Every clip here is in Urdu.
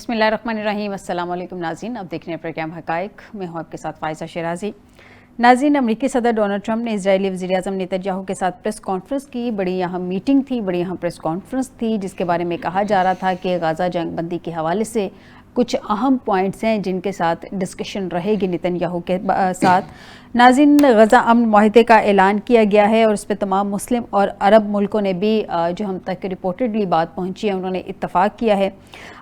بسم اللہ الرحمن الرحیم۔ السلام علیکم ناظرین، اب دیکھ رہے ہیں پروگرام حقائق۔ میں ہوں آپ کے ساتھ فائزہ شیرازی۔ ناظرین، امریکی صدر ڈونلڈ ٹرمپ نے اسرائیلی وزیراعظم نیتن کے ساتھ پریس کانفرنس کی۔ بڑی اہم میٹنگ تھی، بڑی اہم پریس کانفرنس تھی، جس کے بارے میں کہا جا رہا تھا کہ غزہ جنگ بندی کے حوالے سے کچھ اہم پوائنٹس ہیں جن کے ساتھ ڈسکشن رہے گی نیتن کے ساتھ۔ ناظرین، غزہ امن معاہدے کا اعلان کیا گیا ہے اور اس پہ تمام مسلم اور عرب ملکوں نے بھی جو ہم تک رپورٹڈلی بات پہنچی ہے انہوں نے اتفاق کیا ہے۔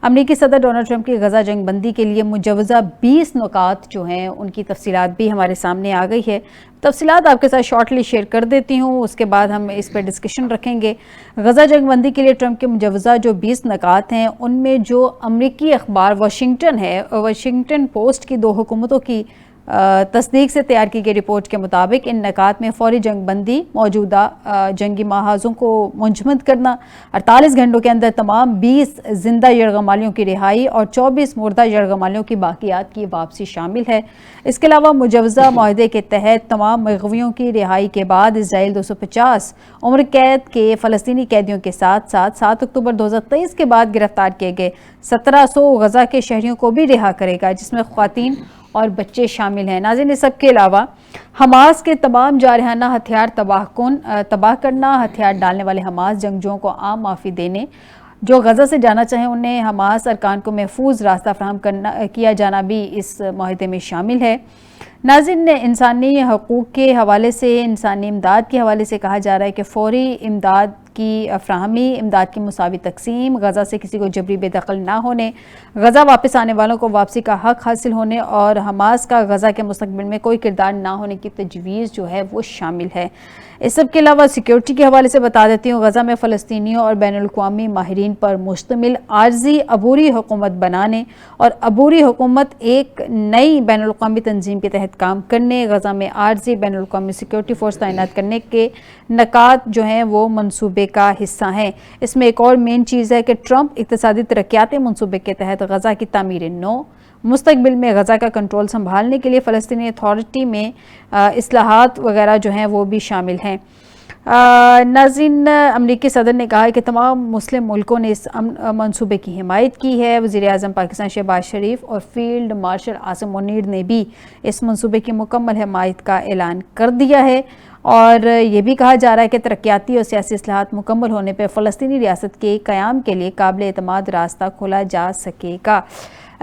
امریکی صدر ڈونلڈ ٹرمپ کی غزہ جنگ بندی کے لیے مجوزہ 20 نکات جو ہیں ان کی تفصیلات بھی ہمارے سامنے آ گئی ہے۔ تفصیلات آپ کے ساتھ شارٹلی شیئر کر دیتی ہوں، اس کے بعد ہم اس پہ ڈسکشن رکھیں گے۔ غزہ جنگ بندی کے لیے ٹرمپ کے مجوزہ جو 20 نکات ہیں ان میں جو امریکی اخبار واشنگٹن پوسٹ کی 2 حکومتوں کی تصدیق سے تیار کی گئی رپورٹ کے مطابق ان نکات میں فوری جنگ بندی، موجودہ جنگی محاذوں کو منجمد کرنا، 48 گھنٹوں کے اندر تمام 20 زندہ یرغمالیوں کی رہائی اور 24 مردہ یرغمالیوں کی باقیات کی واپسی شامل ہے۔ اس کے علاوہ مجوزہ معاہدے کے تحت تمام مغویوں کی رہائی کے بعد اسرائیل 250 عمر قید کے فلسطینی قیدیوں کے ساتھ 7 اکتوبر 2023 کے بعد گرفتار کیے گئے 1700 غزہ کے شہریوں کو بھی رہا کرے گا، جس میں خواتین اور بچے شامل ہیں۔ ناظرین، اس سب کے علاوہ حماس کے تمام جارحانہ ہتھیار تباہ کرنا، ہتھیار ڈالنے والے حماس جنگجوؤں کو عام معافی دینے، جو غزہ سے جانا چاہیں انہیں حماس ارکان کو محفوظ راستہ فراہم کیا جانا بھی اس معاہدے میں شامل ہے۔ ناظرین، انسانی حقوق کے حوالے سے، انسانی امداد کے حوالے سے کہا جا رہا ہے کہ فوری امداد کی فراہمی، امداد کی مساوی تقسیم، غزہ سے کسی کو جبری بے دخل نہ ہونے، غزہ واپس آنے والوں کو واپسی کا حق حاصل ہونے اور حماس کا غزہ کے مستقبل میں کوئی کردار نہ ہونے کی تجویز جو ہے وہ شامل ہے۔ اس سب کے علاوہ سیکیورٹی کے حوالے سے بتا دیتی ہوں، غزہ میں فلسطینیوں اور بین الاقوامی ماہرین پر مشتمل عارضی عبوری حکومت بنانے اور عبوری حکومت ایک نئی بین الاقوامی تنظیم کے تحت کام کرنے، غزہ میں عارضی بین الاقوامی سیکیورٹی فورس تعینات کرنے کے نکات جو ہیں وہ منصوبے کا حصہ ہیں۔ اس میں ایک اور مین چیز ہے کہ ٹرمپ اقتصادی ترقیاتی منصوبے کے تحت غزہ کی تعمیر نو، مستقبل میں غزہ کا کنٹرول سنبھالنے کے لیے فلسطینی اتھارٹی میں اصلاحات وغیرہ جو ہیں وہ بھی شامل ہیں۔ ناظرین، امریکی صدر نے کہا ہے کہ تمام مسلم ملکوں نے اس منصوبے کی حمایت کی ہے۔ وزیر اعظم پاکستان شہباز شریف اور فیلڈ مارشل عاصم منیر نے بھی اس منصوبے کی مکمل حمایت کا اعلان کر دیا ہے اور یہ بھی کہا جا رہا ہے کہ ترقیاتی اور سیاسی اصلاحات مکمل ہونے پر فلسطینی ریاست کے قیام کے لیے قابل اعتماد راستہ کھولا جا سکے گا۔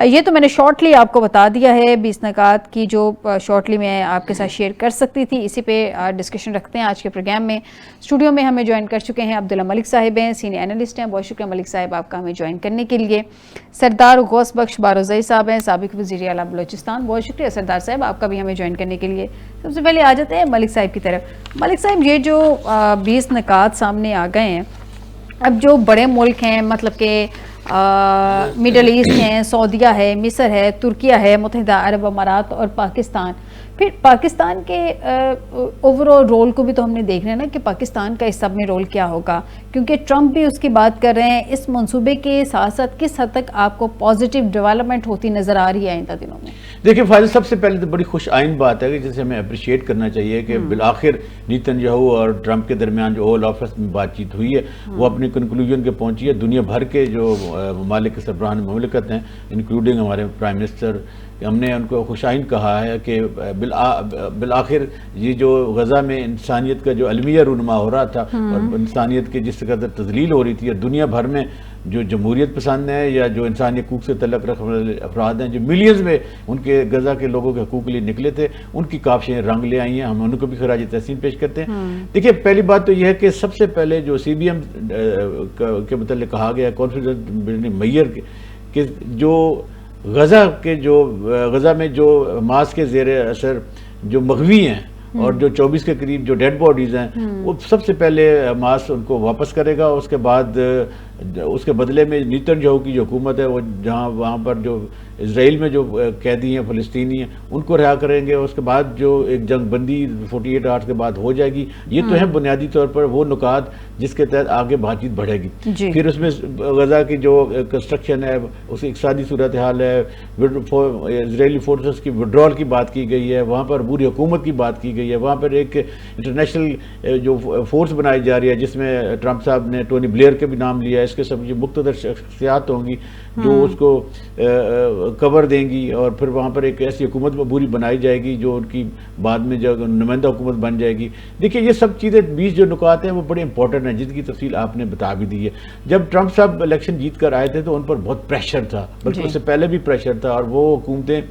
یہ تو میں نے شارٹلی آپ کو بتا دیا ہے، 20 نکات کی جو شارٹلی میں آپ کے ساتھ شیئر کر سکتی تھی۔ اسی پہ ڈسکشن رکھتے ہیں آج کے پروگرام میں۔ اسٹوڈیو میں ہمیں جوائن کر چکے ہیں عبداللہ ملک صاحب ہیں، سینئر اینالسٹ ہیں۔ بہت شکریہ ملک صاحب آپ کا ہمیں جوائن کرنے کے لیے۔ سردار غوث بخش بارزئی صاحب ہیں، سابق وزیر اعلیٰ بلوچستان۔ بہت شکریہ سردار صاحب آپ کا بھی ہمیں جوائن کرنے کے لیے۔ سب سے پہلے آ جاتے ہیں ملک صاحب کی طرف۔ ملک صاحب، یہ جو 20 نکات سامنے آ گئے ہیں، اب جو بڑے ملک ہیں، مطلب کہ مڈل ایسٹ ہیں، سعودیہ ہے، مصر ہے، ترکیہ ہے، متحدہ عرب امارات اور پاکستان، پھر پاکستان کے اوورآل رول کو بھی تو ہم نے دیکھنا ہے نا کہ پاکستان کا اس سب میں رول کیا ہوگا، کیونکہ ٹرمپ بھی اس کی بات کر رہے ہیں۔ اس منصوبے کے ساتھ ساتھ کس حد تک آپ کو پازیٹیو ڈیولپمنٹ ہوتی نظر آ رہی ہے آئندہ دنوں میں؟ دیکھیں فائز، سب سے پہلے تو بڑی خوش آئند بات ہے کہ جسے ہمیں اپریشیٹ کرنا چاہیے کہ بالآخر نیتن اور ٹرمپ کے درمیان جو اوول آفس میں بات چیت ہوئی ہے وہ اپنی کنکلوژن کے پہنچی ہے۔ دنیا بھر کے جو ممالک کے سربراہان مملکت ہیں، انکلوڈنگ ہمارے پرائم منسٹر، ہم نے ان کو خوش آئند کہا ہے کہ بالآخر یہ جو غزہ میں انسانیت کا جو المیہ رونما ہو رہا تھا اور انسانیت کی جس قدر تذلیل ہو رہی تھی، دنیا بھر میں جو جمہوریت پسند ہیں یا جو انسانی حقوق سے تعلق رکھنے والے افراد ہیں، جو ملینز میں ان کے غزہ کے لوگوں کے حقوق کے لیے نکلے تھے، ان کی کاوشیں رنگ لے آئی ہیں۔ ہم ان کو بھی خراج تحسین پیش کرتے ہیں۔ دیکھیے، پہلی بات تو یہ ہے کہ سب سے پہلے جو سی بی ایم کے متعلق کہا گیا کانفیڈنس میئر کہ جو غزہ میں جو حماس کے زیر اثر جو مغوی ہیں اور جو 24 کے قریب جو ڈیڈ باڈیز ہیں، وہ سب سے پہلے حماس ان کو واپس کرے گا۔ اس کے بعد اس کے بدلے میں نیتن کی جو حکومت ہے وہ وہاں پر جو اسرائیل میں جو قیدی ہیں فلسطینی ہیں ان کو رہا کریں گے۔ اس کے بعد جو ایک جنگ بندی 48 آورس کے بعد ہو جائے گی۔ یہ تو ہے بنیادی طور پر وہ نکات جس کے تحت آگے بات چیت بڑھے گی۔ پھر اس میں غزہ کی جو کنسٹرکشن ہے، اس کی اقتصادی صورتحال ہے، اسرائیلی فورسز کی وڈرال کی بات کی گئی ہے، وہاں پر پوری حکومت کی بات کی گئی ہے، وہاں پر ایک انٹرنیشنل جو فورس بنائی جا رہی ہے جس میں ٹرمپ صاحب نے ٹونی بلیئر کے بھی نام لیا ہے۔ اس کے سب جو مقتدر شخصیات ہوں گی جو اس کو کور دیں گی، اور پھر وہاں پر ایک ایسی حکومت عبوری بنائی جائے گی جو ان کی بعد میں جو نمائندہ حکومت بن جائے گی. دیکھیے یہ سب چیزیں 20 جو نکات ہیں وہ بڑے امپورٹنٹ ہیں، جن کی تفصیل آپ نے بتا بھی دی ہے. جب ٹرمپ صاحب الیکشن جیت کر آئے تھے تو ان پر بہت پریشر تھا، بلکہ اس سے پہلے بھی پریشر تھا، اور وہ حکومتیں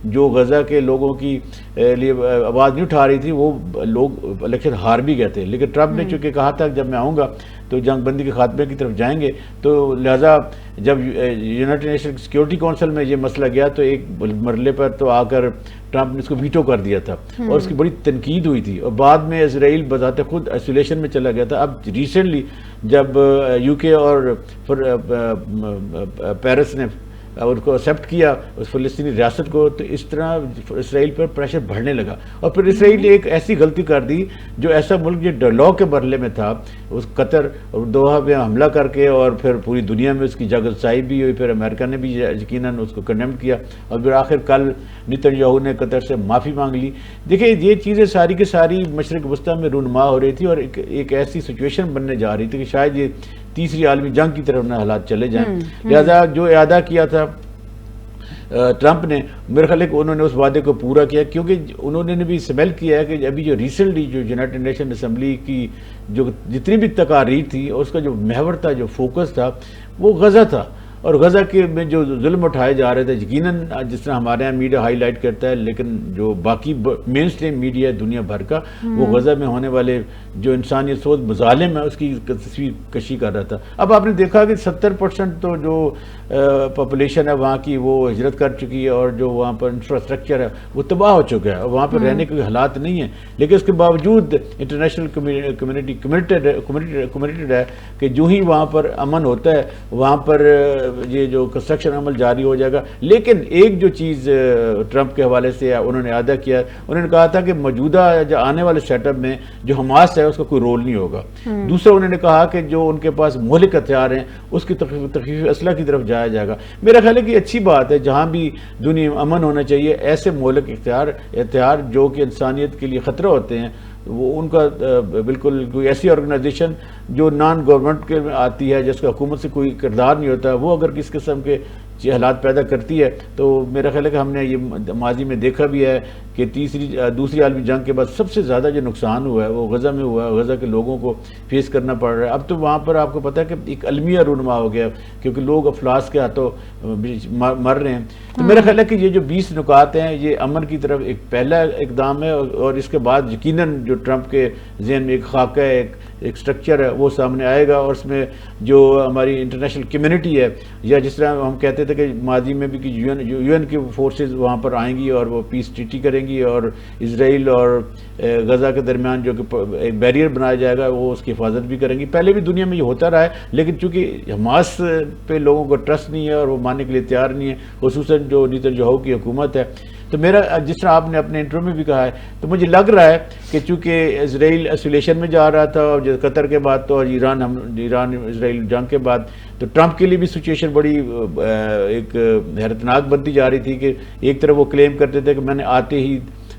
جو غزہ کے لوگوں کی لیے آواز نہیں اٹھا رہی تھی وہ لوگ الیکشن ہار بھی گئے تھے. لیکن ٹرمپ نے چونکہ کہا تھا جب میں آؤں گا تو جنگ بندی کے خاتمے کی طرف جائیں گے، تو لہٰذا جب یونائٹڈ نیشن سیکیورٹی کونسل میں یہ مسئلہ گیا تو ایک مرحلے پر تو آ کر ٹرمپ نے اس کو ویٹو کر دیا تھا، اور اس کی بڑی تنقید ہوئی تھی، اور بعد میں اسرائیل بذات خود آئسولیشن میں چلا گیا تھا. اب ریسنٹلی جب یو کے اور پیرس نے ان کو ایکسیپٹ کیا اس فلسطینی ریاست کو، تو اس طرح اسرائیل پر پریشر بڑھنے لگا. اور پھر اسرائیل نے ایک ایسی غلطی کر دی جو ایسا ملک جو ڈائلاگ کے مرحلے میں تھا، اس قطر اور دوحہ پہ حملہ کر کے، اور پھر پوری دنیا میں اس کی جاگرسائی بھی ہوئی، پھر امریکہ نے بھی یقیناً اس کو کنڈیم کیا، اور پھر آخر کل نیتن یاہو نے قطر سے معافی مانگ لی. دیکھیں یہ چیزیں ساری کی ساری مشرق وسطیٰ میں رونما ہو رہی تھی، اور ایک ایسی سچویشن بننے جا رہی تھی کہ شاید یہ تیسری عالمی جنگ کی طرف نہ حالات چلے جائیں. لہذا جو اعادہ کیا تھا ٹرمپ نے، میرے خیال ہے کہ انہوں نے اس وعدے کو پورا کیا، کیونکہ انہوں نے بھی سمیل کیا ہے کہ ابھی جو ریسنٹلی جو یونائٹڈ نیشن اسمبلی کی جو جتنی بھی تقاریر تھی، اور اس کا جو محور تھا، جو فوکس تھا، وہ غزہ تھا. اور غزہ کے میں جو ظلم اٹھائے جا رہے تھے، یقیناً جس طرح ہمارے یہاں میڈیا ہائی لائٹ کرتا ہے، لیکن جو باقی مین اسٹریم میڈیا ہے دنیا بھر کا، وہ غزہ میں ہونے والے جو انسانیت سوز مظالم ہے اس کی تصویر کشی کر رہا تھا. اب آپ نے دیکھا کہ 70% تو جو پاپولیشن ہے وہاں کی وہ ہجرت کر چکی ہے، اور جو وہاں پر انفراسٹرکچر ہے وہ تباہ ہو چکا ہے، اور وہاں پر رہنے کے حالات نہیں ہیں. لیکن اس کے باوجود انٹرنیشنل کمیونٹی کمیٹڈ ہے کہ جو ہی وہاں پر امن ہوتا ہے وہاں پر یہ جو کنسٹرکشن عمل جاری ہو جائے گا. لیکن ایک جو چیز ٹرمپ کے حوالے سے انہوں نے اعادہ کیا، انہوں نے کہا تھا کہ موجودہ جو آنے والے سیٹ اپ میں جو حماس ہے اس کا کوئی رول نہیں ہوگا. دوسرا انہوں نے کہا کہ جو ان کے پاس مہلک ہتھیار ہیں اس کی تخفیف اسلحہ کی طرف جایا جائے گا. میرا خیال ہے کہ اچھی بات ہے، جہاں بھی دنیا میں امن ہونا چاہیے، ایسے مہلک ہتھیار جو کہ انسانیت کے لیے خطرہ ہوتے ہیں، وہ ان کا بالکل کوئی ایسی آرگنائزیشن جو نان گورنمنٹ کے آتی ہے، جس کا حکومت سے کوئی کردار نہیں ہوتا، وہ اگر کس قسم کے حالات پیدا کرتی ہے، تو میرا خیال ہے کہ ہم نے یہ ماضی میں دیکھا بھی ہے کہ دوسری عالمی جنگ کے بعد سب سے زیادہ جو نقصان ہوا ہے وہ غزہ میں ہوا ہے. غزہ کے لوگوں کو فیس کرنا پڑ رہا ہے. اب تو وہاں پر آپ کو پتہ ہے کہ ایک المیہ رونما ہو گیا، کیونکہ لوگ افلاس کے ہاتھوں مر رہے ہیں. تو میرا خیال ہے کہ یہ جو 20 نکات ہیں یہ امن کی طرف ایک پہلا اقدام ہے، اور اس کے بعد یقیناً جو ٹرمپ کے ذہن میں ایک خاکہ ہے، ایک سٹرکچر ہے، وہ سامنے آئے گا. اور اس میں جو ہماری انٹرنیشنل کمیونٹی ہے، یا جس طرح ہم کہتے تھے کہ ماضی میں بھی کہ یو این کی فورسز وہاں پر آئیں گی اور وہ پیس ٹریٹی کریں گی، اور اسرائیل اور غزہ کے درمیان جو کہ ایک بیریئر بنایا جائے گا وہ اس کی حفاظت بھی کریں گی. پہلے بھی دنیا میں یہ ہوتا رہا ہے، لیکن چونکہ حماس پہ لوگوں کو ٹرسٹ نہیں ہے اور وہ ماننے کے لیے تیار نہیں ہے، خصوصاً جو نیتن یاہو کی حکومت ہے. تو میرا جس طرح آپ نے اپنے انٹرویو میں بھی کہا ہے، تو مجھے لگ رہا ہے کہ چونکہ اسرائیل آئسولیشن میں جا رہا تھا، اور قطر کے بعد تو، اور ایران اسرائیل جنگ کے بعد، تو ٹرمپ کے لیے بھی سچویشن بڑی ایک حیرتناک بنتی جا رہی تھی کہ ایک طرف وہ کلیم کرتے تھے کہ میں نے آتے ہی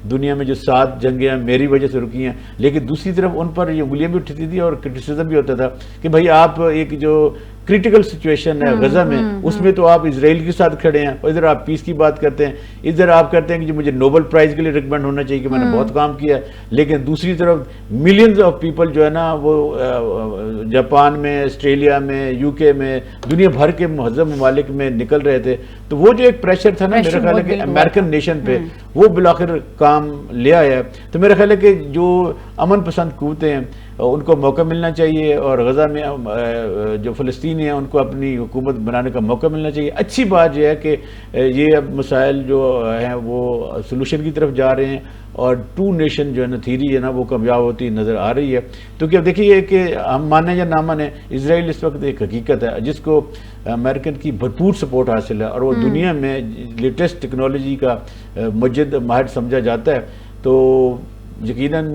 دنیا میں جو 7 جنگیں میری وجہ سے رکی ہیں، لیکن دوسری طرف ان پر یہ انگلیاں بھی اٹھتی تھی اور کرٹیسزم بھی ہوتا تھا کہ بھائی آپ ایک جو کریٹیکل سچویشن ہے غزہ میں، اس میں تو آپ اسرائیل کے ساتھ کھڑے ہیں، اور ادھر آپ پیس کی بات کرتے ہیں، ادھر آپ کرتے ہیں کہ مجھے نوبل پرائز کے لیے ریکمینڈ ہونا چاہیے کہ میں نے بہت کام کیا ہے. لیکن دوسری طرف ملینز آف پیپل جو ہے نا وہ جاپان میں، آسٹریلیا میں، یو کے میں، دنیا بھر کے مہذب ممالک میں نکل رہے تھے. تو وہ جو ایک پریشر تھا نا میرا خیال ہے کہ امریکن نیشن پہ، وہ بالآخر کام لے آیا ہے. تو میرا خیال ہے کہ جو امن پسند قوتیں ہیں ان کو موقع ملنا چاہیے، اور غزہ میں جو فلسطینی ہیں ان کو اپنی حکومت بنانے کا موقع ملنا چاہیے. اچھی بات یہ ہے کہ یہ اب مسائل جو ہیں وہ سلوشن کی طرف جا رہے ہیں، اور 2 نیشن جو ہے نا تھیری ہے نا وہ کامیاب ہوتی نظر آ رہی ہے. تو کہ اب دیکھیے کہ ہم مانیں یا نہ مانیں، اسرائیل اس وقت ایک حقیقت ہے جس کو امریکن کی بھرپور سپورٹ حاصل ہے، اور وہ دنیا میں لیٹسٹ ٹیکنالوجی کا مجد ماہر سمجھا جاتا ہے. تو یقیناً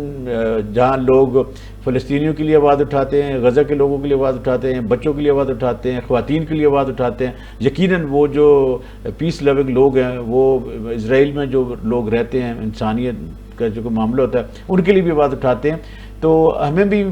جہاں لوگ فلسطینیوں کے لیے آواز اٹھاتے ہیں، غزہ کے لوگوں کے لیے آواز اٹھاتے ہیں، بچوں کے لیے آواز اٹھاتے ہیں، خواتین کے لیے آواز اٹھاتے ہیں، یقیناً وہ جو پیس لونگ لوگ ہیں، وہ اسرائیل میں جو لوگ رہتے ہیں، انسانیت کا جو معاملہ ہوتا ہے ان کے لیے بھی آواز اٹھاتے ہیں. تو ہمیں بھی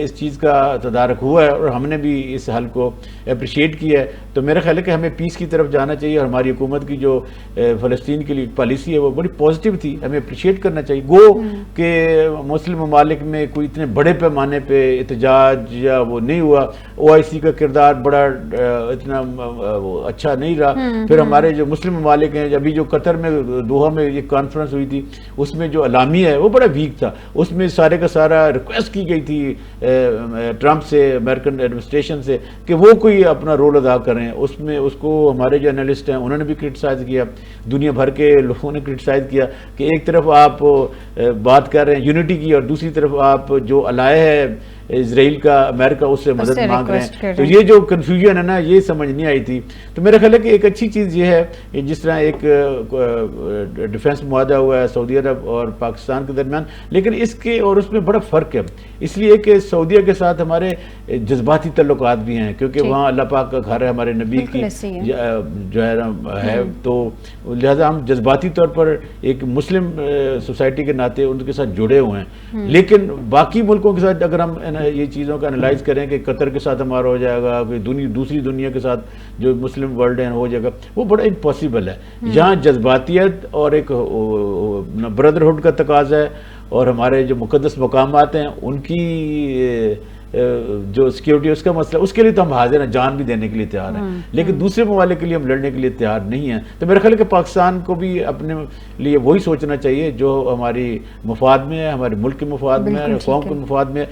اس چیز کا تدارک ہوا ہے اور ہم نے بھی اس حل کو اپریشیٹ کیا ہے. تو میرا خیال ہے کہ ہمیں پیس کی طرف جانا چاہیے اور ہماری حکومت کی جو فلسطین کے لیے پالیسی ہے وہ بڑی پازیٹیو تھی, ہمیں اپریشیٹ کرنا چاہیے. گو کہ مسلم ممالک میں کوئی اتنے بڑے پیمانے پہ احتجاج یا وہ نہیں ہوا, OIC کا کردار بڑا اتنا اچھا نہیں رہا. پھر ہمارے جو مسلم ممالک ہیں, ابھی جو قطر میں دوحہ میں یہ کانفرنس ہوئی تھی اس میں جو اعلامیہ ہے وہ بڑا ویک تھا. اس میں سارے کا سارا ریکویسٹ کی گئی تھی ٹرمپ سے, امریکن ایڈمنسٹریشن سے, کہ وہ کوئی اپنا رول ادا کریں. اس میں اس کو ہمارے جو انالسٹ ہیں انہوں نے بھی کرٹیسائز کیا, دنیا بھر کے لوگوں نے کرٹیسائز کیا کہ ایک طرف آپ بات کر رہے ہیں یونٹی کی اور دوسری طرف آپ جو الائے ہے اسرائیل کا, امریکہ, اس سے مدد مانگ رہے ہیں. تو یہ جو کنفیوژن ہے نا, یہ سمجھ نہیں آئی تھی. تو میرا خیال ہے کہ ایک اچھی چیز یہ ہے کہ جس طرح ایک ڈیفنس معاہدہ ہوا ہے سعودی عرب اور پاکستان کے درمیان, لیکن اس کے اور اس میں بڑا فرق ہے, اس لیے کہ سعودیہ کے ساتھ ہمارے جذباتی تعلقات بھی ہیں, کیونکہ وہاں اللہ پاک کا گھر ہے, ہمارے نبی کی جو ہے, تو لہذا ہم جذباتی طور پر ایک مسلم سوسائٹی کے ناطے ان کے ساتھ جڑے ہوئے ہیں. لیکن باقی ملکوں کے ساتھ اگر ہم یہ چیزوں کا انالائز کریں کہ قطر کے ساتھ ہمارا ہو جائے گا, دوسری دنیا کے ساتھ جو مسلم ورلڈ ہے ہو جائے گا, وہ بڑا امپاسبل ہے. یہاں جذباتیت اور ایک بردرہڈ کا تقاضا ہے, اور ہمارے جو مقدس مقامات ہیں ان کی جو سیکیورٹی اس کا مسئلہ, اس کے لیے تو ہم حاضر ہیں, جان بھی دینے کے لیے تیار ہیں, لیکن دوسرے ممالک کے لیے ہم لڑنے کے لیے تیار نہیں ہیں. تو میرا خیال ہے کہ پاکستان کو بھی اپنے لیے وہی سوچنا چاہیے جو ہماری مفاد میں ہے, ہمارے ملک کے مفاد میں ہے, قوم کے مفاد میں ہے.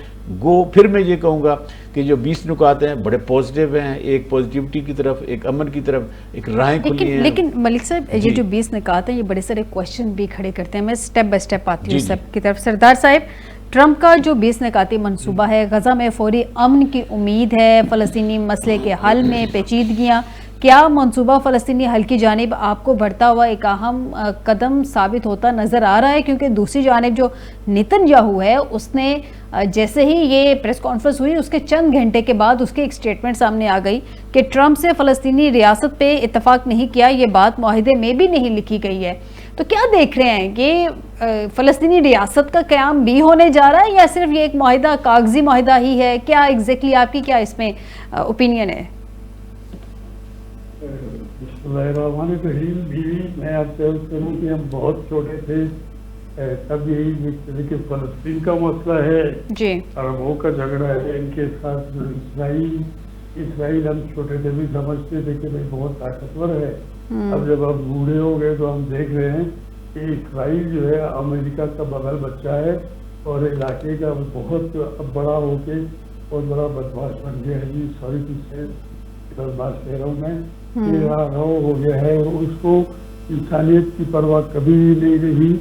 پھر میں یہ کہوں گا کہ جو 20 نکات ہیں بڑے پازیٹیو ہیں, ایک پازیٹیوٹی کی طرف, ایک امن کی طرف, ایک راہیں کھلی ہیں. لیکن ملک صاحب یہ جو 20 نکات ہیں یہ بڑے سارے کوشچن بھی کھڑے کرتے ہیں. میں سٹیپ بائی سٹیپ آتی ہوں سب کی طرف. سردار صاحب, ٹرمپ کا جو 20 نکاتی منصوبہ ہے, غزہ میں فوری امن کی امید ہے, فلسطینی مسئلے کے حل میں پیچیدگیاں, کیا منصوبہ فلسطینی حل کی جانب آپ کو بڑھتا ہوا ایک اہم قدم ثابت ہوتا نظر آ رہا ہے؟ کیونکہ دوسری جانب جو نیتن یاہو ہے اس نے جیسے ہی یہ پریس کانفرنس ہوئی اس کے چند گھنٹے کے بعد اس کی ایک سٹیٹمنٹ سامنے آ گئی کہ ٹرمپ سے فلسطینی ریاست پہ اتفاق نہیں کیا, یہ بات معاہدے میں بھی نہیں لکھی گئی ہے. تو کیا دیکھ رہے ہیں کہ فلسطینی ریاست کا قیام بھی ہونے جا رہا ہے یا صرف یہ ایک معاہدہ کاغذی معاہدہ ہی ہے؟ کیا ایگزیکٹلی آپ کی کیا اس میں اوپینین ہے؟ بسم اللہ الرحمن الرحیم. میں آپ سے عرض کروں کہ ہم بہت چھوٹے تھے تب یہی کہ فلسطین کا مسئلہ ہے جی, عربوں کا جھگڑا ہے ان کے ساتھ, اسرائیل ہم چھوٹے تھے بھی سمجھتے تھے کہ بھائی بہت طاقتور ہے. اب جب آپ بوڑھے ہو گئے تو ہم دیکھ رہے ہیں کہ اسرائیل جو ہے امریکہ کا بغل بچہ ہے اور علاقے کا بہت بڑا ہو کے بہت بڑا بدماش بن گیا ہے. جی سوری سے بدماش کہہ رہا ہوں میں, ہو گیا ہے, اور اس کو انسانیت کی پرواہ کبھی نہیں رہی.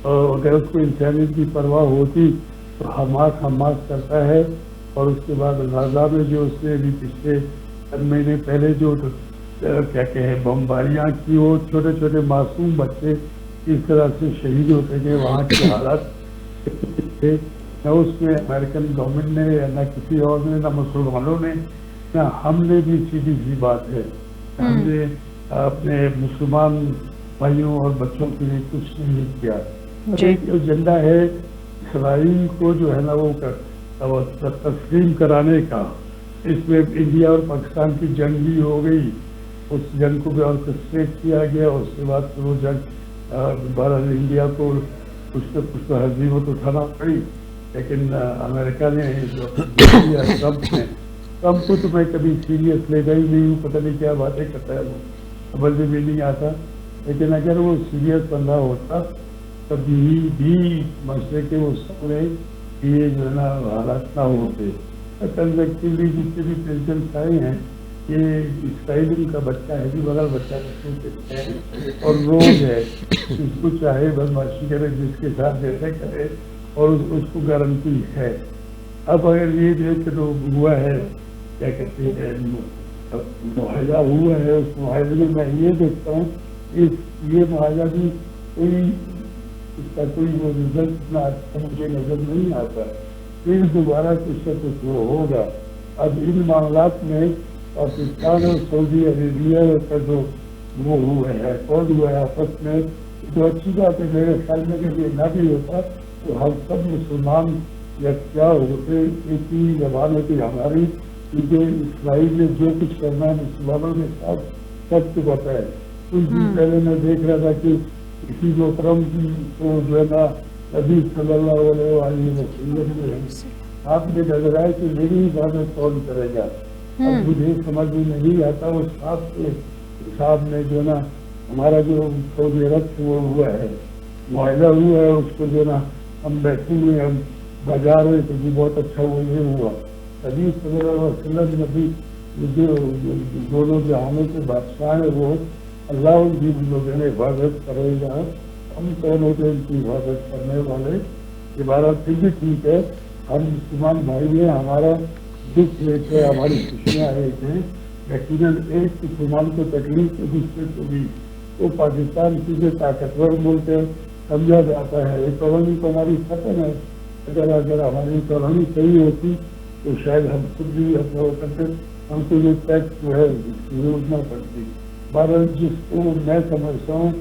اور اگر اس کو انسانیت کی پرواہ ہوتی تو حماس کرتا ہے. اور اس کے بعد غزہ میں جو اس نے ابھی پچھلے چند مہینے پہلے جو کیا کہے بمباریاں کی, وہ چھوٹے چھوٹے معصوم بچے اس طرح سے شہید ہوتے گئے. وہاں کے حالات نہ اس میں امریکن گورنمنٹ نے, نہ کسی اور نے, نہ مسلمانوں نے, نہ ہم نے بھی سیدھی سی بات ہے ہم نے اپنے مسلمان بھائیوں اور بچوں کے لیے کچھ نہیں کیا. ایک ایجنڈا ہے اسرائیل کو جو ہے نا وہ تسلیم کرانے کا. اس میں انڈیا اور پاکستان کی جنگ بھی ہو گئی, اس جنگ کو بھی آرکسٹریٹ کیا گیا. اس کے بعد وہ جنگ بہرحال انڈیا کو کچھ نہ کچھ تو ہزیمت اٹھانا پڑی, لیکن امریکہ نے ٹرمپ کو تو میں کبھی سیریس لے گا ہی نہیں ہوں, پتہ نہیں کیا باتیں کرتا ہے وہ, سمجھ میں بھی نہیں آتا. لیکن اگر وہ سیریس بندہ ہوتا کبھی بھی مسئلے کے وہ سامنے یہ جو ہے نا حالات نہ ہوتے. کنزیکٹیولی جتنے بھی پریزیڈنٹس آئے ہیں یہ اسرائیل ان کا بچہ ہے, بھی بغل بچہ ہے اور لوگ ہے, اس کو چاہے بدماشی کرے, جس کے ساتھ جیسے کرے, اور اس کو گارنٹی ہے. اب اگر یہ دیکھ کے ہوا ہے کیا کہتے ہیں معاہدہ ہوا ہے, اس معاہدے میں یہ دیکھتا ہوں یہ معاہدہ بھی کوئی اس کا کوئی وہ رزلٹ اتنا اچھا مجھے نظر نہیں آتا. پھر دوبارہ کچھ نہ کچھ وہ ہوگا. اب ان معاملات میں پاکستان اور سعودی عربیہ کا جو وہ ہوا ہے اور ہوا ہے آپس میں, تو اچھی بات ہے. میرے خیال میں کہ یہ نہ بھی ہوتا تو ہم سب مسلمان یا کیا ہوتے، ایک ہی زبان ہوتی ہماری، کیونکہ اسرائیل نے جو کچھ کرنا ہے مسلمانوں کے ساتھ سب کو پتہ ہے. کچھ دن پہلے میں دیکھ رہا تھا کہ کسی محترم کو جو ہے نا نبی صلی اللہ علیہ وسلم نے آپ نے نظر آئے کہ میری عبادت کون کرے گا. اب مجھے سمجھ میں نہیں آتا اس صاحب کے حساب میں جو نا ہمارا جو سعودی عرب سے وہ ہوا ہے، معاہدہ ہوا ہے، اس کو جو نا ہم بیٹھے ہوئے ہم بجا رہے تھے کہ بہت اچھا وہ یہ ہوا. نبی صلی اللہ علیہ وسلم نبی جو دونوں جہانوں کے بادشاہ ہیں، وہ اللہ ان کی لوگوں نے حفاظت کرے گا. ہم کون ہوتے ان کی حفاظت کرنے والے؟ عبارت پھر بھی ٹھیک ہے، ہم مسلمان بھائی ہیں، ہمارا دکھ ایک ہے، ہماری خوشیاں ایک ہیں، یقیناً ایک مسلمان کو تکلیف تو دوسرے کو بھی. وہ پاکستان کسی طاقتور ملک ہے سمجھا جاتا ہے، اکانومی تو ہماری ختم ہے. اگر ہماری اکانومی صحیح ہوتی تو شاید ہم خود بھی اپنا وہ کرتے، ہم کو یہ ٹیکس جو ہے یوز نہ پڑتی. بہرحال جس کو میں سمجھتا ہوں،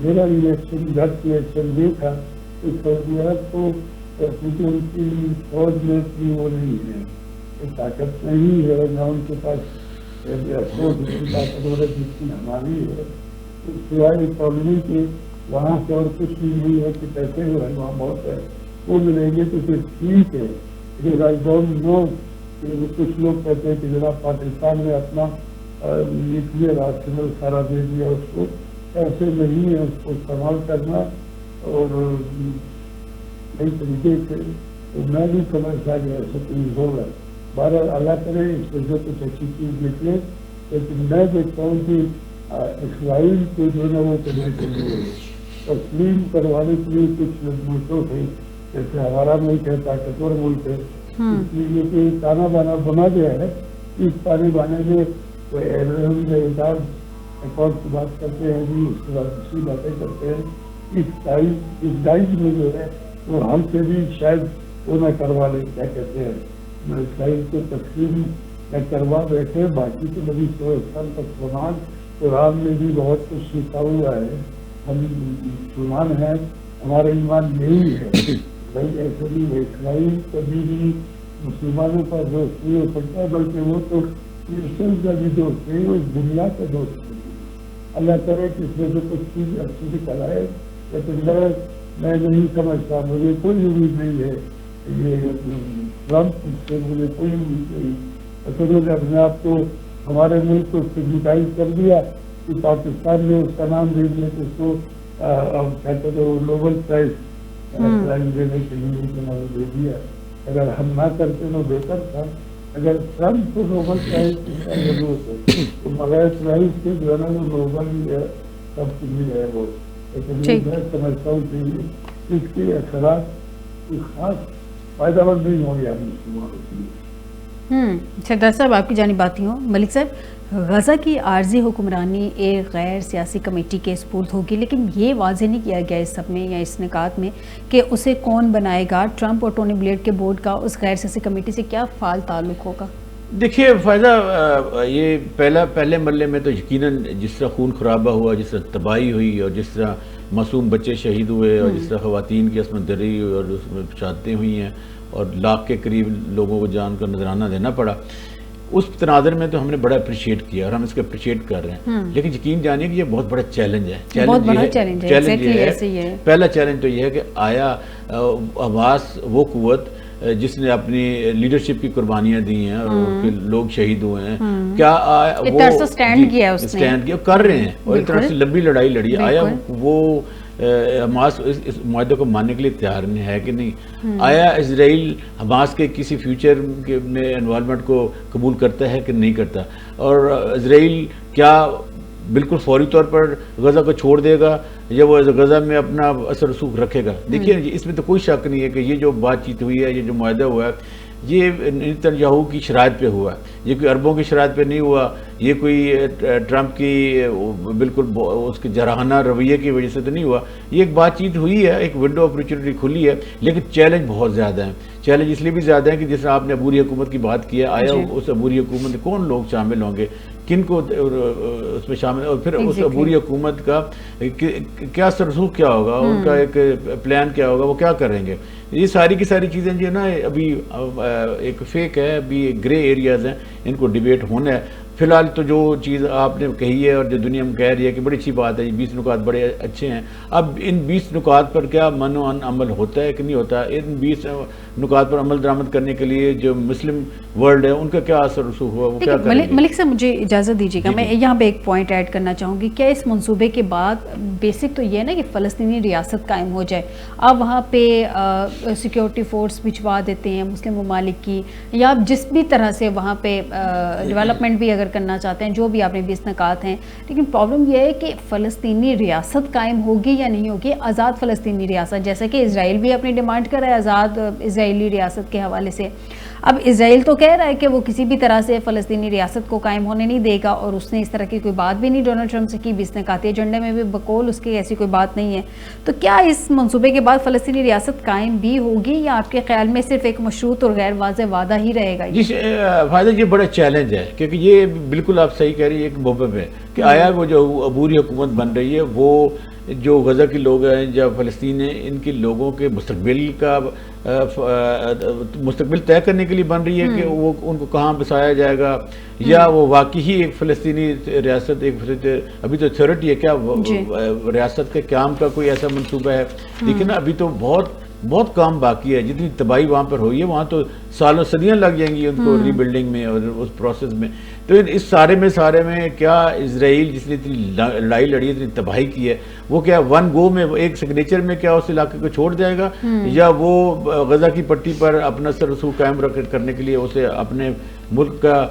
میرا الیکشن گھر کی الیکشن یہ تھا کہ سعودی عرب کو کیونکہ ان کی فوج میں اتنی وہ نہیں ہے، طاقت نہیں ہے، نہ ان کے پاس فوج کی طاقت ہے جتنی ہماری ہے، سوائے اکانومی کے وہاں سے اور کچھ بھی نہیں ہے کہ پیسے جو ہے وہاں بہت ہے وہ ملیں گے تو پھر ٹھیک ہے. لیکن آئی ڈونٹ نو کہ کچھ لوگ کہتے ہیں کہ جناب پاکستان نے اپنا نیوکلیئر آرسنل سارا دے دیا، اس کو ایسے نہیں ہے، اس کو استعمال کرنا اور نئی طریقے سے. تو میں نہیں سمجھتا کہ ایسا کوئی ہوگا. بہرحال اللہ کرے اس سے جو کچھ اچھی چیز نکلے. لیکن میں دیکھتا ہوں کہ اسرائیل کو جو ہے وہ کرنے کے لیے تسلیم کروانے کے لیے کچھ ملکوں سے، جیسے ہمارا ملک ہے طاقتور ملک ہے، اس لیے کہ تانا بانا بنا گیا ہے. اس تانے بانے میں اکاؤنٹ کی بات کرتے ہیں جی، اس کے بعد دوسری باتیں کرتے ہیں. اس ڈائز میں جو ہے وہ ہم سے بھی شاید وہ نہ کروا لیں، کیا کہتے ہیں، اسرائیل کو تقسیم نہ کروا بیٹھے. باقی تو نبی صلی اللہ علیہ وسلم تک فرمان قرآن میں بھی بہت کچھ سیکھا ہوا ہے. ہم مسلمان ہیں، ہمارا ایمان یہی ہے بھائی. ایسے بھی اسرائیل کبھی بھی مسلمانوں کا دوست نہیں ہو سکتا، بلکہ وہ تو کرسچن کا بھی دوست ہے، وہ دنیا کا دوست ہے. اللہ کرے کہ اس میں سے کچھ چیز اچھی نکل آئے. لیکن میں نہیں سمجھتا، مجھے کوئی امید نہیں ہے. یہ ٹرمپ سے مجھے کوئی امید نہیں. انہوں نے اپنے آپ کو ہمارے ملک کو سگنیفائی کر دیا کہ پاکستان نے اس کا نام دے دیا کہ اس کو کہتے تھے وہ نوبل پرائز دینے کے لیے دے دیا. اگر ہم نہ کرتے تو بہتر تھا. اگر ٹرمپ کو نوبل پرائز کی ضرورت ہے تو بغیر پرائز کے جو ہے نا وہ نوبل سب کے لیے ہے وہ. لیکن میں سمجھتا ہوں کہ اس کے اثرات خاص فائدہ مند نہیں ہوں گے ہم مسلمانوں کے لیے. سردار صاحب آپ کی جانب آتی ہوں. ملک صاحب، غزہ کی عارضی حکمرانی ایک غیر سیاسی کمیٹی کے سپرد ہوگی، لیکن یہ واضح نہیں کیا گیا اس سب میں یا اس نکات میں کہ اسے کون بنائے گا. ٹرمپ اور ٹونی بلیئر کے بورڈ کا اس غیر سیاسی کمیٹی سے کیا فعال تعلق ہوگا؟ دیکھیے فائدہ، یہ پہلے مرحلے میں تو یقیناً جس طرح خون خرابہ ہوا، جس طرح تباہی ہوئی اور جس طرح معصوم بچے شہید ہوئے اور جس طرح خواتین کی عصمت دری اور اس میں شہادتیں ہوئی ہیں اور لاکھ کے قریب لوگوں کو جان کا نذرانہ دینا پڑا، اس تناظر میں تو ہم نے بڑا اپریشیٹ کیا اور ہم اس کو اپریشیٹ کر رہے ہیں. لیکن یقین جانیے کہ یہ بہت بڑا چیلنج ہے. پہلا چیلنج تو یہ ہے کہ آیا حماس وہ قوت جس نے اپنی لیڈرشپ کی قربانیاں دی ہیں اور ان کے لوگ شہید ہوئے ہیں، کیا وہ سٹینڈ کیا کر رہے ہیں اور ایک طرح سے لمبی لڑائی لڑی، آیا وہ حماس اس معاہدے کو ماننے کے لیے تیار ہے کہ نہیں؟ آیا اسرائیل حماس کے کسی فیوچر میں انوالومنٹ کو قبول کرتا ہے کہ نہیں کرتا؟ اور اسرائیل کیا بالکل فوری طور پر غزہ کو چھوڑ دے گا یا وہ غزہ میں اپنا اثر رسوخ رکھے گا؟ دیکھیے اس میں تو کوئی شک نہیں ہے کہ یہ جو بات چیت ہوئی ہے، یہ جو معاہدہ ہوا ہے، یہ نیتنیاہو کی شرائط پہ ہوا. یہ کوئی عربوں کی شرائط پہ نہیں ہوا، یہ کوئی ٹرمپ کی بالکل اس کے جراحانہ رویے کی وجہ سے تو نہیں ہوا. یہ ایک بات چیت ہوئی ہے، ایک ونڈو اپرچونٹی کھلی ہے، لیکن چیلنج بہت زیادہ ہیں. چیلنج اس لیے بھی زیادہ ہے کہ جس طرح آپ نے عبوری حکومت کی بات کی ہے، آیا اس عبوری حکومت میں کون لوگ شامل ہوں گے، کن کو اس میں شامل، اور پھر اس عبوری حکومت کا کیا سرسوخ کیا ہوگا، ان کا ایک پلان کیا ہوگا، وہ کیا کریں گے. یہ ساری کی ساری چیزیں جو ہے نا ابھی ایک فیک ہے، ابھی گرے ایریاز ہیں، ان کو ڈیبیٹ ہونا ہے. فی الحال تو جو چیز آپ نے کہی ہے اور جو دنیا میں کہہ رہی ہے کہ بڑی اچھی بات ہے، یہ 20 نکات بڑے اچھے ہیں. اب ان 20 نکات پر کیا من و عمل ہوتا ہے کہ نہیں ہوتا؟ ان 20 نکات پر عمل درآمد کرنے کے لیے جو مسلم ورلڈ ہے ان کا کیا اثر رسوخ ہوا، وہ کیا کریں گے؟ ملک صاحب مجھے اجازت دیجیے گا، میں یہاں پہ ایک پوائنٹ ایڈ کرنا چاہوں گی. کیا اس منصوبے کے بعد بیسک تو یہ ہے نا کہ فلسطینی ریاست قائم ہو جائے، آپ وہاں پہ سیکیورٹی فورس بھجوا دیتے ہیں مسلم ممالک کی، یا آپ جس بھی طرح سے وہاں پہ ڈیولپمنٹ بھی اگر کرنا چاہتے ہیں، جو بھی آپ نے 20 نکات ہیں، لیکن پرابلم یہ ہے کہ فلسطینی ریاست قائم ہوگی یا نہیں ہوگی، آزاد فلسطینی ریاست، جیسا کہ اسرائیل بھی اپنی ڈیمانڈ کر رہا ہے آزاد اسرائیلی ریاست کے حوالے سے. اب اسرائیل تو کہہ رہا ہے کہ وہ کسی بھی طرح سے فلسطینی ریاست کو قائم ہونے نہیں دے گا، اور اس نے اس طرح کی کوئی بات بھی نہیں ڈونلڈ ٹرمپ سے کی. 20 نکاتی ایجنڈے میں بھی بقول اس کی ایسی کوئی بات نہیں ہے. تو کیا اس منصوبے کے بعد فلسطینی ریاست قائم بھی ہوگی، یا آپ کے خیال میں صرف ایک مشروط اور غیر واضح وعدہ ہی رہے گا؟ جی فائدہ، یہ بڑا چیلنج ہے، کیونکہ یہ بالکل آپ صحیح کہہ رہی ہے، ایک مبہم ہے کہ آیا وہ جو عبوری حکومت بن رہی ہے، وہ جو غزہ کے لوگ ہیں یا فلسطین ہیں، ان کے لوگوں کے مستقبل طے کرنے کے لیے بن رہی ہے کہ وہ ان کو کہاں بسایا جائے گا، یا وہ واقعی ایک فلسطینی ریاست، ایک ابھی تو تھیورٹی ہے، کیا ریاست کے قیام کا کوئی ایسا منصوبہ ہے؟ لیکن ابھی تو بہت کام باقی ہے. جتنی تباہی وہاں پر ہوئی ہے، وہاں تو سالوں صدیاں لگ جائیں گی ان کو ری بلڈنگ میں اور اس پروسیس میں. تو اس سارے میں کیا اسرائیل جس نے اتنی لڑائی لڑی، اتنی تباہی کی ہے، وہ کیا ون گو میں ایک سگنیچر میں کیا اس علاقے کو چھوڑ جائے گا، یا وہ غزہ کی پٹی پر اپنا سر رسوخ قائم کرنے کے لیے اسے اپنے ملک کا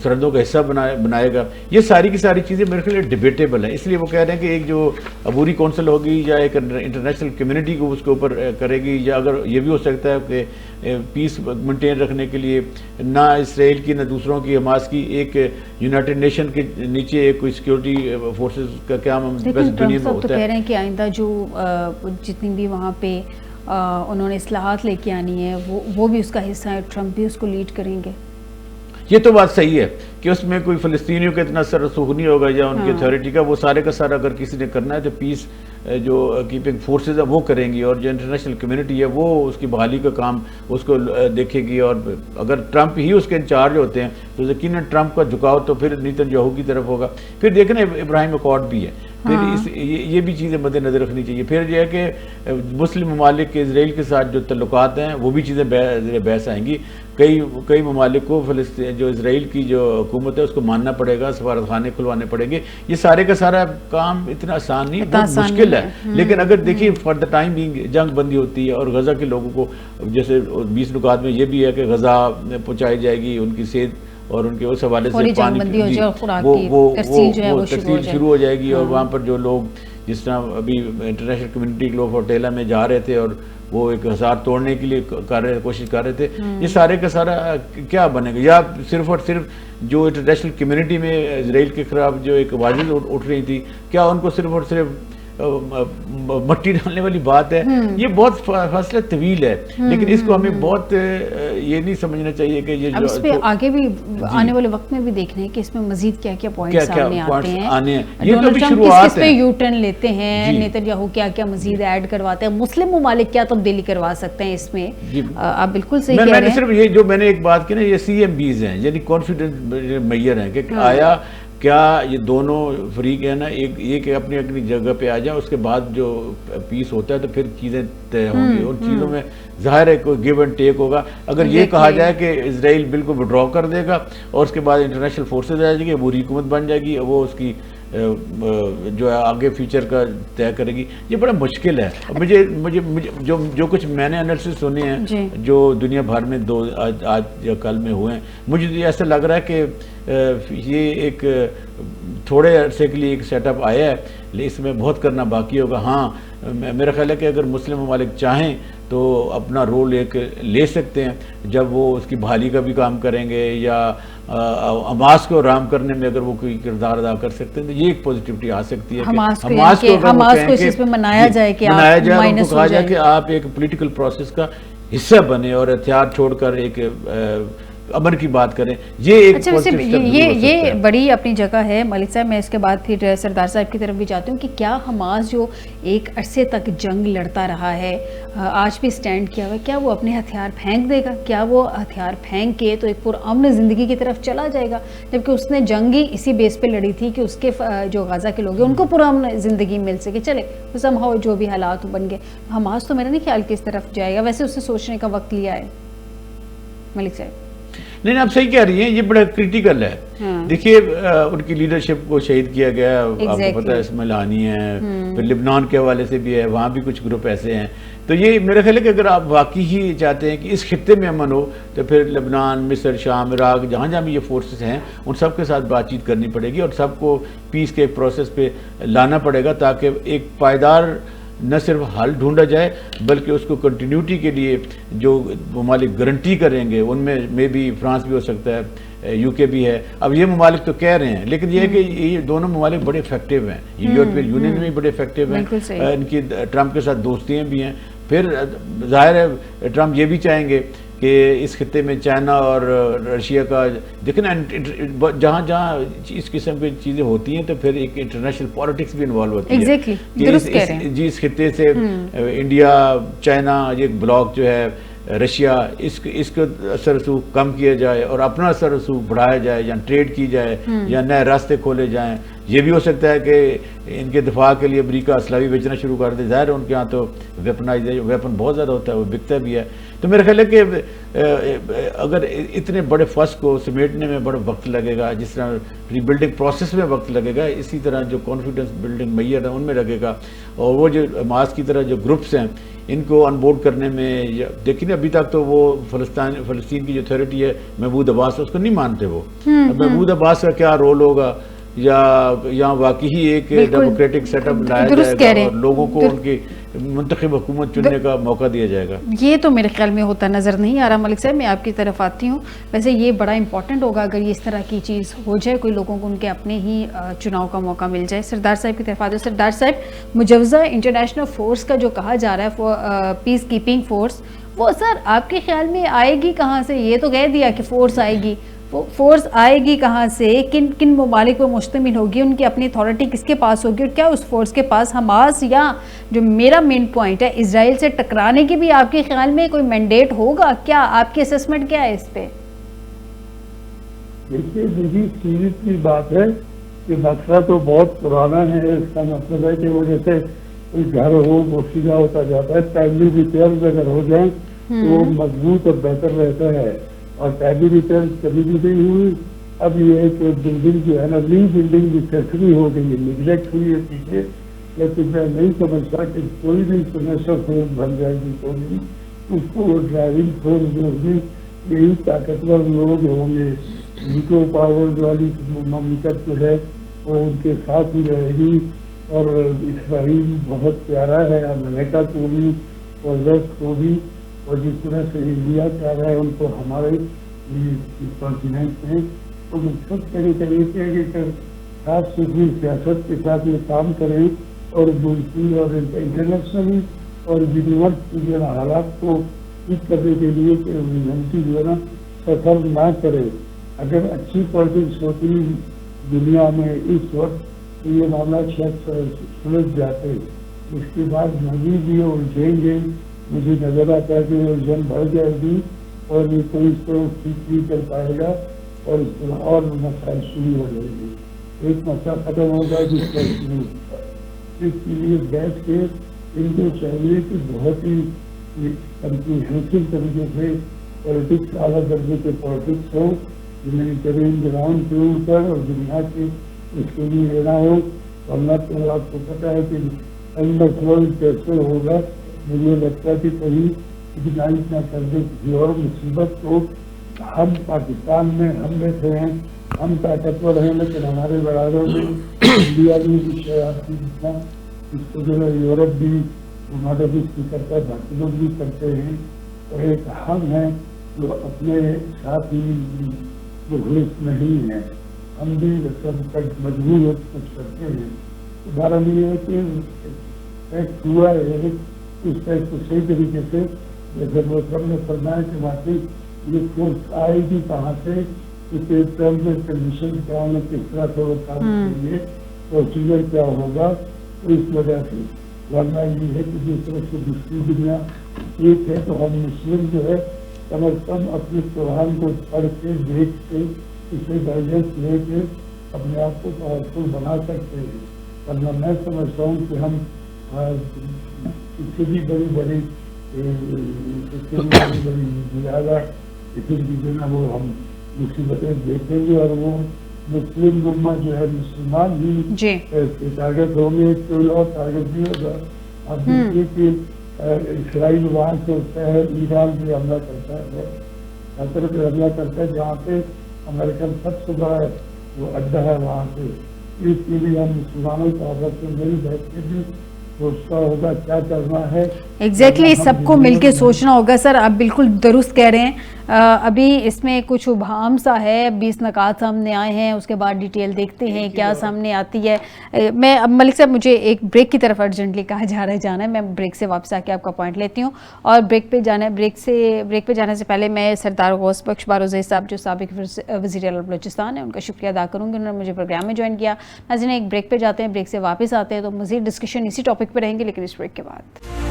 سرحدوں کا حصہ بنائے گا؟ یہ ساری کی ساری چیزیں میرے خیال ڈیبیٹیبل ہیں. اس لیے وہ کہہ رہے ہیں کہ ایک جو عبوری کونسل ہوگی یا ایک انٹرنیشنل کمیونٹی کو اس کے اوپر کرے گی، یا اگر یہ بھی ہو سکتا ہے کہ پیس مینٹین رکھنے کے لیے نہ اسرائیل کی نہ دوسروں کی، حماس کی، ایک یونائٹڈ نیشن کے نیچے ایک کوئی سیکیورٹی فورسز کا قیام دنیا میں ہوتا ہے. کہہ رہے ہیں کہ آئندہ جو جتنی بھی وہاں پہ انہوں نے اصلاحات لے کے آنی ہے وہ بھی اس کا حصہ ہے، ٹرمپ بھی اس کو لیڈ کریں گے. یہ تو بات صحیح ہے کہ اس میں کوئی فلسطینیوں کا اتنا سر رسوخ نہیں ہوگا یا ان کی اتھارٹی کا، وہ سارے کا سارا اگر کسی نے کرنا ہے تو پیس جو کیپنگ فورسز ہے وہ کریں گی، اور جو انٹرنیشنل کمیونٹی ہے وہ اس کی بحالی کا کام اس کو دیکھے گی. اور اگر ٹرمپ ہی اس کے انچارج ہوتے ہیں تو یقیناً ٹرمپ کا جھکاؤ تو پھر نیتن یاہو کی طرف ہوگا. پھر دیکھنا ابراہیم اکارڈ بھی ہے، پھر یہ بھی چیزیں مد نظر رکھنی چاہیے. پھر یہ ہے کہ مسلم ممالک کے اسرائیل کے ساتھ جو تعلقات ہیں وہ بھی چیزیں بحث آئیں گی. کئی ممالک کو فلسطین جو اسرائیل کی جو حکومت ہے اس کو ماننا پڑے گا، سفارت خانے کھلوانے پڑیں گے. یہ سارے کا سارا کام اتنا آسان نہیں، بہت مشکل ہے. لیکن اگر دیکھیے فار دا ٹائم بینگ جنگ بندی ہوتی ہے اور غزہ کے لوگوں کو، جیسے 20 نکات میں یہ بھی ہے کہ غزہ پہنچائی جائے گی، ان کی صحت اور ان کے اس حوالے سے پانی وہ تقسیم شروع ہو جائے گی. اور وہاں پر جو لوگ جس طرح ابھی انٹرنیشنل کمیونٹی کے لوگ ہوٹیلا میں جا رہے تھے اور وہ ایک ہزار توڑنے کے لیے کوشش کر رہے تھے، یہ سارے کا سارا کیا بنے گا؟ یا صرف اور صرف جو انٹرنیشنل کمیونٹی میں اسرائیل کے خلاف جو ایک آوازیں اٹھ رہی تھی، کیا ان کو صرف اور صرف مٹی ڈالنے والی بات ہے؟ یہ بہت فاصلہ طویل ہے، لیکن اس کو ہمیں بہت یہ نہیں سمجھنا چاہیے کہ یہ اس پہ آگے بھی آنے والے وقت میں بھی دیکھنا ہے کہ اس میں مزید کیا کیا پوائنٹس سامنے آتے ہیں. ڈونلڈ ٹرمپ کس پہ یو ٹرن لیتے ہیں، نیتن یاہو کیا کیا مزید ایڈ کرواتے ہیں، مسلم ممالک کیا تبدیلی کروا سکتے ہیں اس میں. آپ بالکل صحیح کہہ رہے ہیں. میں نے صرف یہ جو میں نے ایک بات کی نا، یہ سی ایم بیز ہیں، یعنی کانفیڈنس میئر ہیں، کہ آیا کیا یہ دونوں فریق ہیں نا، ایک کہ اپنی اپنی جگہ پہ آ جائیں، اس کے بعد جو پیس ہوتا ہے تو پھر چیزیں طے ہوں گی. ان چیزوں میں ظاہر ہے کوئی گیو اینڈ ٹیک ہوگا. اگر یہ کہا جائے کہ اسرائیل بالکل وڈرا کر دے گا اور اس کے بعد انٹرنیشنل فورسز آ جائے گی، عبوری حکومت بن جائے گی، وہ اس کی جو ہے آگے فیوچر کا طے کرے گی، یہ بڑا مشکل ہے. مجھے جو کچھ میں نے انالیسس سنے ہیں جو دنیا بھر میں آج یا کل میں ہوئے ہیں، مجھے ایسا لگ رہا ہے کہ یہ ایک تھوڑے عرصے کے لیے ایک سیٹ اپ آیا ہے، لیکن اس میں بہت کرنا باقی ہوگا. ہاں میرا خیال ہے کہ اگر مسلم ممالک چاہیں تو اپنا رول ایک لے سکتے ہیں، جب وہ اس کی بحالی کا بھی کام کریں گے یا حماس کو رام کرنے میں اگر وہ کوئی کردار ادا کر سکتے ہیں تو یہ ایک پوزیٹیوٹی آ سکتی ہے کہ حماس کو اس میں منایا جائے کہ ان کو کہا جائے کہ آپ ایک پولیٹیکل پروسیس کا حصہ بنے اور ہتھیار چھوڑ کر ایک امن کی بات کریں. یہ ایک اچھا ویسے یہ بڑی اپنی جگہ ہے ملک صاحب. میں اس کے بعد پھر سردار صاحب کی طرف بھی جاتی ہوں کہ کیا حماس جو ایک عرصے تک جنگ لڑتا رہا ہے, آج بھی سٹینڈ کیا ہوا ہے, کیا وہ اپنے ہتھیار پھینک دے گا؟ کیا وہ ہتھیار پھینک کے تو ایک پرامن زندگی کی طرف چلا جائے گا؟ جبکہ اس نے جنگ ہی اسی بیس پہ لڑی تھی کہ اس کے جو غزہ کے لوگ ہیں ان کو پرامن زندگی مل سکے. چلے سمہاؤ جو بھی حالات بن گئے, حماس تو میرا نہیں خیال کہ اس طرف جائے گا. ویسے اسے سوچنے کا وقت لیا ہے ملک صاحب. نہیں آپ صحیح کہہ رہی ہیں, یہ بڑا کریٹیکل ہے. دیکھیے ان کی لیڈرشپ کو شہید کیا گیا, آپ کو پتہ ہے اسماعیل ہانی ہے, پھر لبنان کے حوالے سے بھی ہے, وہاں بھی کچھ گروپ ایسے ہیں. تو یہ میرا خیال ہے کہ اگر آپ واقعی ہی چاہتے ہیں کہ اس خطے میں امن ہو تو پھر لبنان, مصر, شام, عراق, جہاں جہاں بھی یہ فورسز ہیں ان سب کے ساتھ بات چیت کرنی پڑے گی اور سب کو پیس کے ایک پروسیس پہ لانا پڑے گا تاکہ ایک پائیدار نہ صرف حل ڈھونڈا جائے بلکہ اس کو کنٹینیوٹی کے لیے جو ممالک گارنٹی کریں گے, ان میں بھی فرانس بھی ہو سکتا ہے, یو کے بھی ہے. اب یہ ممالک تو کہہ رہے ہیں, لیکن یہ ہے کہ یہ دونوں ممالک بڑے افیکٹو ہیں, یورپین یونین میں بڑے افیکٹو ہیں, ان کی ٹرمپ کے ساتھ دوستیاں بھی ہیں. پھر ظاہر ہے ٹرمپ یہ بھی چاہیں گے کہ اس خطے میں چائنا اور رشیا کا دیکھیں نا, جہاں جہاں اس قسم کی چیزیں ہوتی ہیں تو پھر ایک انٹرنیشنل پالیٹکس بھی انوالو ہوتی ہے کہ جی اس خطے سے انڈیا, چائنا, یہ بلاک جو ہے رشیا, اس کا اثر رسوخ کم کیا جائے اور اپنا اثر رسوخ بڑھایا جائے, یا ٹریڈ کی جائے, یا نئے راستے کھولے جائیں. یہ بھی ہو سکتا ہے کہ ان کے دفاع کے لیے امریکہ اسلحہ بھی بیچنا شروع کر دے. ظاہر ہے ان کے ہاں تو ویپن بہت زیادہ ہوتا ہے, وہ بکتا بھی ہے. تو میرا خیال ہے کہ اگر اتنے بڑے فص کو سمیٹنے میں بڑا وقت لگے گا, جس طرح ری بلڈنگ پروسیس میں وقت لگے گا, اسی طرح جو کانفیڈنس بلڈنگ میئر ہے ان میں لگے گا. اور وہ جو حماس کی طرح جو گروپس ہیں ان کو ان بورڈ کرنے میں, دیکھیں ابھی تک تو وہ فلسطین کی جو اتھارٹی ہے محمود عباس, اس کو نہیں مانتے. وہ محمود عباس کا کیا رول ہوگا, یا واقعی ہی ایک ڈیموکریٹک سیٹ اپ لایا جائے گا اور لوگوں کو ان کی منتخب حکومت چننے کا موقع دیا جائے گا؟ یہ تو میرے خیال میں ہوتا نظر نہیں آ رہا. ملک صاحب میں آپ کی طرف آتی ہوں. ویسے یہ بڑا امپورٹنٹ ہوگا اگر یہ اس طرح کی چیز ہو جائے, کوئی لوگوں کو ان کے اپنے ہی چناؤ کا موقع مل جائے. سردار صاحب کی طرف آتے ہیں. سردار صاحب مجوزہ انٹرنیشنل فورس کا جو کہا جا رہا ہے پیس کیپنگ فورس, وہ سر آپ کے خیال میں آئے گی کہاں سے؟ یہ تو کہہ دیا کہ فورس آئے گی, فورس آئے گی کہاں سے, کن کن ممالک پر مشتمل ہوگی, ان کی اپنی اتھارٹی کس کے پاس ہوگی, اور کیا اس فورس کے پاس حماس یا جو میرا مین پوائنٹ ہے اسرائیل سے ٹکرانے کی بھی آپ کے خیال میں کوئی مینڈیٹ ہوگا؟ کیا آپ کی اسسمنٹ کیا ہے اس پہ؟ دیکھیے سیریز کی بات ہے کہ مسئلہ تو بہت پرانا ہے. اس کا مطلب ہے کہ وہ جیسے کوئی گھر ہو وہ سیدھا ہوتا جاتا ہے, ٹائملی ریپیئر اگر ہو جائیں تو وہ مضبوط اور بہتر رہتا ہے. اور ٹائملی ریپیئر کبھی بھی نہیں ہوئی. اب یہ ہے کہ بلڈنگ جو ہے نا, نئی بلڈنگ بھی فیکٹری ہو گئی ہے, نیگلیکٹ ہوئی ہے پیچھے. لیکن میں نہیں سمجھتا کہ کوئی بھی انٹرنیشنل فورس بن جائے گی, کوئی بھی اس کو ڈرائیونگ فورس جو ہوگی یہی طاقتور لوگ ہوں گے. ویٹو پاور والی مملکت جو ہے وہ ان کے ساتھ ہی رہے گی. اور اسرائیل بہت پیارا ہے امریکہ کو بھی اور ویسٹ کو بھی, اور جس طرح سے انڈیا کیا رہا ہے ان کو ہمارے کانٹیننٹ میں, تو مقصد کرنے طریقے کہ خاص ستھری سیاست کے ساتھ یہ کام کریں اور ملکی اور انٹرنیشنلی اور یونیورس کی جو حالات کو ٹھیک کرنے کے لیے کہ یونیورسٹی جو ہے نا سفر نہ کرے. اگر اچھی پالیٹکس ہوتی دنیا میں اس وقت تو یہ معاملہ شاید سلجھ جاتے. اس کے بعد مزید یہ الجھیں گے, مجھے نظر آتا ہے کہ الجھن بڑھ جائے گی اور یہ کوئی اس کو ٹھیک نہیں کر پائے گا اور اس طرح اور مسائل شروع ہو جائیں گے. ایک مسئلہ ختم ہوگا جس کا شروع ہوگا. اس کے لیے بیٹھ کے ان کو چاہیے کہ بہت ہی کمپریہنسو طریقے سے پالیٹکس, اعلیٰ درجے کے پالیٹکس ہو, ہیومینیٹیرین گراؤنڈ کے اوپر اور دنیا کے اس کے لیے لینا ہو. ورنہ تو آپ کو پتہ ہے کہ انڈر کیسے ہوگا. مجھے لگتا ہے کہ کہیں اگنائز نہ کر دے کسی اور مصیبت کو. ہم پاکستان میں ہم بیٹھے ہیں, ہم طاقتور ہیں, لیکن ہمارے برادروں میں انڈیا میں بھی شرارتی جتنا اس کو جو ہے یورپ بھی مدد بھی کرتا ہے, باقی لوگ بھی کرتے ہیں. اور ایک ہم ہیں جو اپنے ساتھ ہی مخلص نہیں ہیں, ہم بھی سب تک مجبور ہو کچھ کرتے ہیں. ادھارن یہ ہے کہ ایک ہوا ہے اس کا کو صحیح طریقے سے جیسے وہ سب نے فرمایا کہ واقعی یہ فورس آئے گی کہاں سے, اس کے ٹرمز اینڈ کنڈیشن کیا ہونا, کس طرح سے وہ کام کریں گے, پروسیجر کیا ہوگا. تو اس وجہ سے ورنہ یہ ہے کہ جس طرح سے دوسری دنیا ایک ہے, تو ہم مسلم جو ہے کم از کم اپنے قرآن کو پڑھ کے دیکھ کے اسے گائیڈنس لے کے اپنے آپ کو پاورفل بنا سکتے ہیں. ورنہ میں سمجھتا ہوں کہ ہم کسی بھی بڑی بڑی زیادہ کسی بھی جو نا وہ ہم مصیبتیں دیکھیں گے, اور وہ مسلم امت جو ہے مسلمان ہی ٹارگیٹ ہوں گے. کوئی اور ٹارگیٹ نہیں ہوگا. آپ دیکھیے کہ اسرائیل وہاں سے ہوتا ہے, ایران بھی حملہ کرتا ہے, قطر پہ حملہ کرتا ہے, جہاں پہ امریکن سب سے بڑا وہ اڈا ہے وہاں پہ. اس کے لیے ہم مسلمانوں کو آپس میں مل بیٹھ کے بھی سوچتا ہوگا کیا کرنا ہے. ایگزیکٹلی سب کو مل کے سوچنا ہوگا. سر آپ بالکل درست کہہ رہے ہیں. ابھی اس میں کچھ ابہام سا ہے, 20 نکات سامنے آئے ہیں, اس کے بعد ڈیٹیل دیکھتے ہیں کیا سامنے آتی ہے. میں اب ملک صاحب مجھے ایک بریک کی طرف ارجنٹلی کہا جا رہا ہے جانا ہے, میں بریک سے واپس آ کے آپ کا پوائنٹ لیتی ہوں. اور بریک پہ جانا ہے, بریک پہ جانے سے پہلے میں سردار غوث بخش بارزئی صاحب جو سابق وزیر اعلیٰ بلوچستان ہیں ان کا شکریہ ادا کروں گی, انہوں نے مجھے پروگرام میں جوائن کیا. ناظرین ایک بریک پہ جاتے ہیں, بریک سے واپس آتے ہیں تو مزید ڈسکشن اسی ٹاپک پہ رہیں گے لیکن اس بریک کے بعد.